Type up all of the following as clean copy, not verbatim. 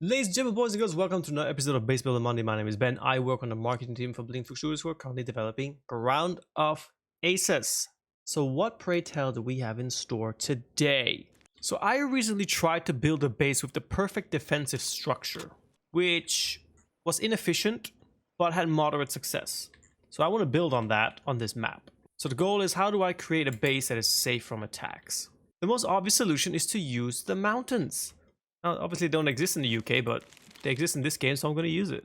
Ladies and gentlemen, boys and girls, welcome to another episode of Base Builder Monday. My name is Ben. I work on the marketing team for Picchu Studios who are currently developing Ground of Aces. So what, pray tell, do we have in store today? So I recently tried to build a base with the perfect defensive structure, which was inefficient, but had moderate success. So I want to build on that on this map. So the goal is, how do I create a base that is safe from attacks? The most obvious solution is to use the mountains. Now, obviously they don't exist in the UK, but they exist in this game, so I'm going to use it.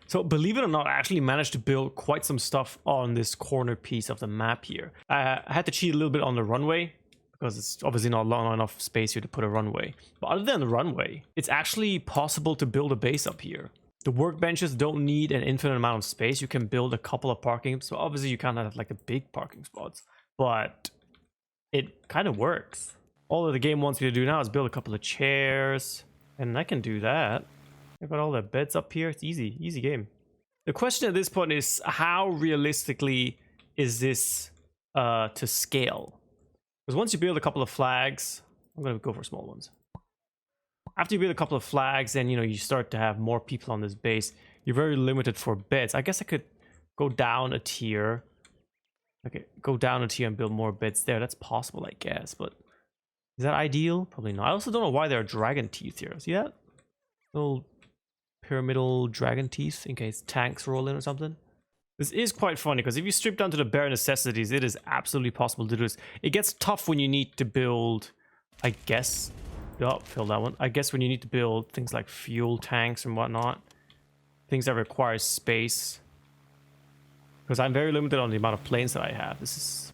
So believe it or not, I actually managed to build quite some stuff on this corner piece of the map here. I had to cheat a little bit on the runway, because it's obviously not long enough space here to put a runway. But other than the runway, it's actually possible to build a base up here. The workbenches don't need an infinite amount of space. You can build a couple of parking spots. So obviously you can't have like the big parking spots, but it kind of works. All that the game wants me to do now is build a couple of chairs, and I can do that. I've got all the beds up here. It's easy game. The question at this point is, how realistically is this to scale? Because once you build a couple of flags, I'm gonna go for small ones. After you build a couple of flags, then you start to have more people on this base. You're very limited for beds. I guess I could go down a tier. Okay, go down a tier and build more beds there. That's possible, I guess, but is that ideal? Probably not. I also don't know why there are dragon teeth here. See that? Little pyramidal dragon teeth in case tanks roll in or something. This is quite funny because if you strip down to the bare necessities, it is absolutely possible to do this. It gets tough when you need to build, I guess. Oh, fill that one. I guess when you need to build things like fuel tanks and whatnot. Things that require space. Because I'm very limited on the amount of planes that I have.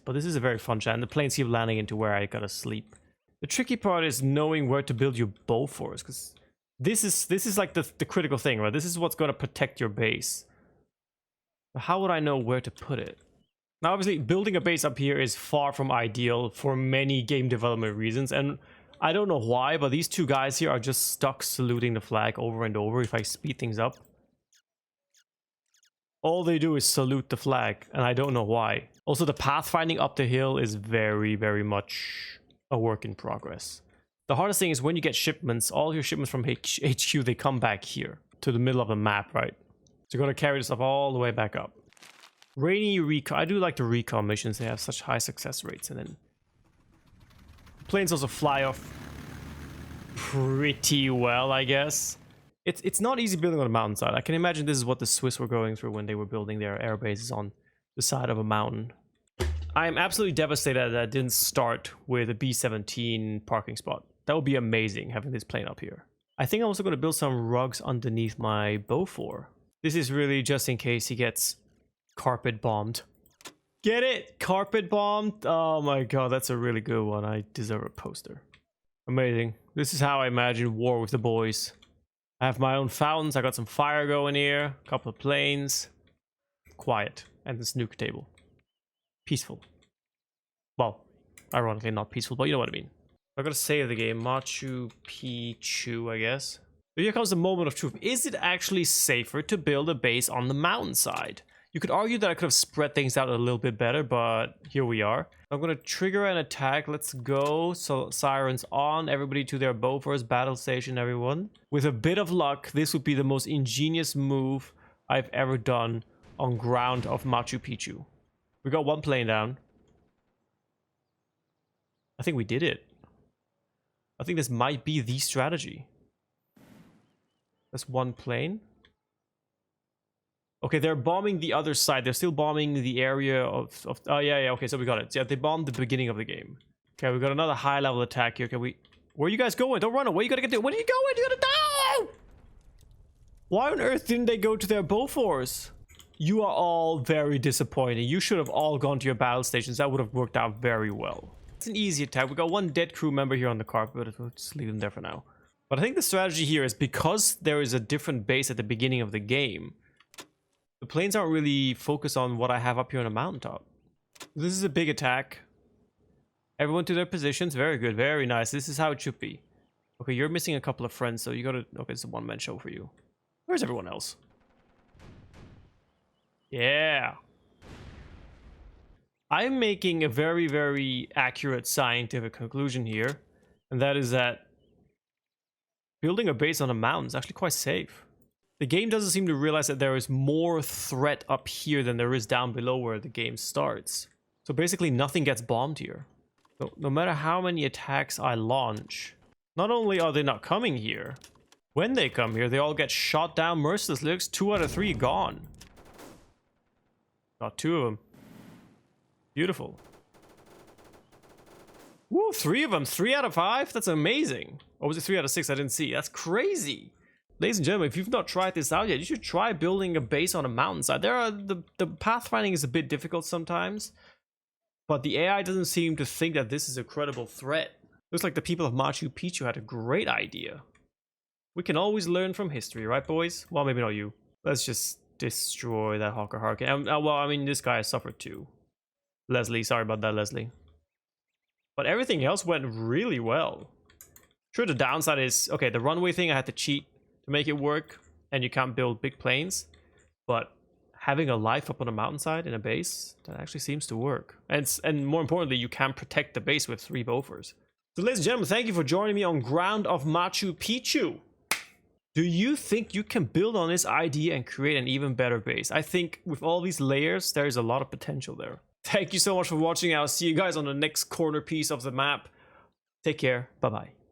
But this is a very fun chat. And the planes keep landing into where I gotta sleep. The tricky part is knowing where to build your bow forts, because this is like the critical thing, right? This is what's going to protect your base. But how would I know where to put it? Now, obviously, building a base up here is far from ideal for many game development reasons, and I don't know why, but these two guys here are just stuck saluting the flag over and over if I speed things up. All they do is salute the flag, and I don't know why. Also, the pathfinding up the hill is very, very much a work in progress. The hardest thing is when you get shipments, all your shipments from HQ, they come back here to the middle of the map, right? So you're going to carry this stuff all the way back up. Rainy recon. I do like the recon missions. They have such high success rates. And then planes also fly off pretty well, I guess. It's not easy building on a mountainside. I can imagine this is what the Swiss were going through when they were building their air bases on the side of a mountain. I am absolutely devastated that I didn't start with a B-17 parking spot. That would be amazing, having this plane up here. I think I'm also going to build some rugs underneath my bow for. This is really just in case he gets carpet bombed. Get it? Carpet bombed? Oh my god, that's a really good one. I deserve a poster. Amazing. This is how I imagine war with the boys. I have my own fountains. I got some fire going here. A couple of planes. Quiet. And the snooker table. Peaceful. Well, ironically not peaceful, but you know what I mean. I gotta save the game. Machu Picchu, I guess. But here comes the moment of truth. Is it actually safer to build a base on the mountainside? You could argue that I could have spread things out a little bit better, but here we are. I'm gonna trigger an attack. Let's go. So sirens on. Everybody to their bow first. Battle station, everyone. With a bit of luck, this would be the most ingenious move I've ever done on ground of Machu Picchu. We got one plane down. I think we did it. I think this might be the strategy. That's one plane. Okay, they're bombing the other side. They're still bombing the area of oh, yeah, okay, so we got it. Yeah, they bombed the beginning of the game. Okay, we got another high-level attack here. Okay, where are you guys going? Don't run away. You gotta get to... Where are you going? You gotta... No! Why on earth didn't they go to their bow force? You are all very disappointing. You should have all gone to your battle stations. That would have worked out very well. It's an easy attack. We got one dead crew member here on the carpet, but we'll just leave them there for now. But I think the strategy here is, because there is a different base at the beginning of the game, the planes aren't really focused on what I have up here on the mountaintop. This is a big attack. Everyone to their positions. Very good. Very nice. This is how it should be. Okay, you're missing a couple of friends, so you gotta... Okay, it's a one-man show for you. Where's everyone else? Yeah. I'm making a very, very accurate scientific conclusion here, and that is that building a base on a mountain is actually quite safe. The game doesn't seem to realize that there is more threat up here than there is down below where the game starts. So basically nothing gets bombed here. So no matter how many attacks I launch, not only are they not coming here, when they come here, they all get shot down mercilessly. Looks 2 out of 3 gone. Got 2 of them. Beautiful. Woo, 3 of them. 3 out of 5? That's amazing. Or was it 3 out of 6? I didn't see. That's crazy. Ladies and gentlemen, if you've not tried this out yet, you should try building a base on a mountainside. The pathfinding is a bit difficult sometimes, but the AI doesn't seem to think that this is a credible threat. Looks like the people of Machu Picchu had a great idea. We can always learn from history, right, boys? Well, maybe not you. Let's just destroy that Hawker Harkin. Well, I mean, this guy has suffered too. Leslie, sorry about that, Leslie. But everything else went really well. Sure, the downside is, okay, the runway thing I had to cheat to make it work, and you can't build big planes, but having a life up on a mountainside in a base, that actually seems to work. And more importantly, you can protect the base with 3 bofors. So ladies and gentlemen, thank you for joining me on Ground of Machu Picchu. Do you think you can build on this idea and create an even better base? I think with all these layers, there is a lot of potential there. Thank you so much for watching. I'll see you guys on the next corner piece of the map. Take care. Bye-bye.